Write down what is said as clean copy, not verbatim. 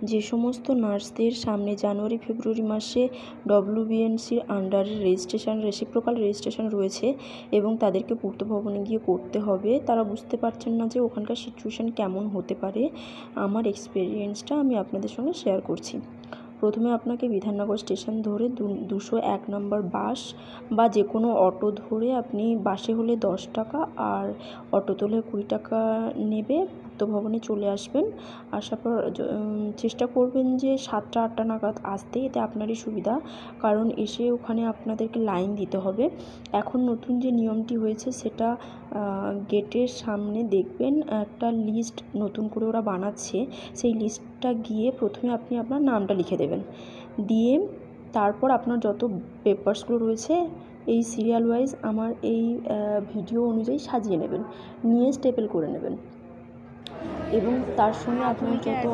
যে সমস্ত নার্সদের সামনে জানুয়ারি ফেব্রুয়ারি মাসে WBNCর আন্ডারে রেসিপ্রোকাল রেজিস্ট্রেশন রয়েছে এবং তাদেরকে পূর্ত ভবনে গিয়ে করতে হবে, তারা বুঝতে পারছেন না যে ওখানকার সিচুয়েশান কেমন হতে পারে। আমার এক্সপিরিয়েন্সটা আমি আপনাদের সঙ্গে শেয়ার করছি। প্রথমে আপনাকে বিধাননগর স্টেশন ধরে 201 নম্বর বাস বা যে কোনো অটো ধরে, আপনি বাসে হলে 10 টাকা আর অটোতে হলে 20 টাকা নেবে, পূর্ত ভবনে চলে আসবেন। আসার পর চেষ্টা করবেন যে 7টা 8টা নাগাদ আসতে, এতে আপনারই সুবিধা, কারণ এসে ওখানে আপনাদেরকে লাইন দিতে হবে। এখন নতুন যে নিয়মটি হয়েছে সেটা গেটের সামনে দেখবেন একটা লিস্ট নতুন করে ওরা বানাচ্ছে, সেই লিস্টটা গিয়ে প্রথমে আপনি আপনার নামটা লিখে দেবেন, দিয়ে তারপর আপনার যত পেপারসগুলো রয়েছে এই সিরিয়াল ওয়াইজ আমার এই ভিডিও অনুযায়ী সাজিয়ে নেবেন, নিয়ে স্টেপল করে নেবেন এবং তার সঙ্গে আপনার যত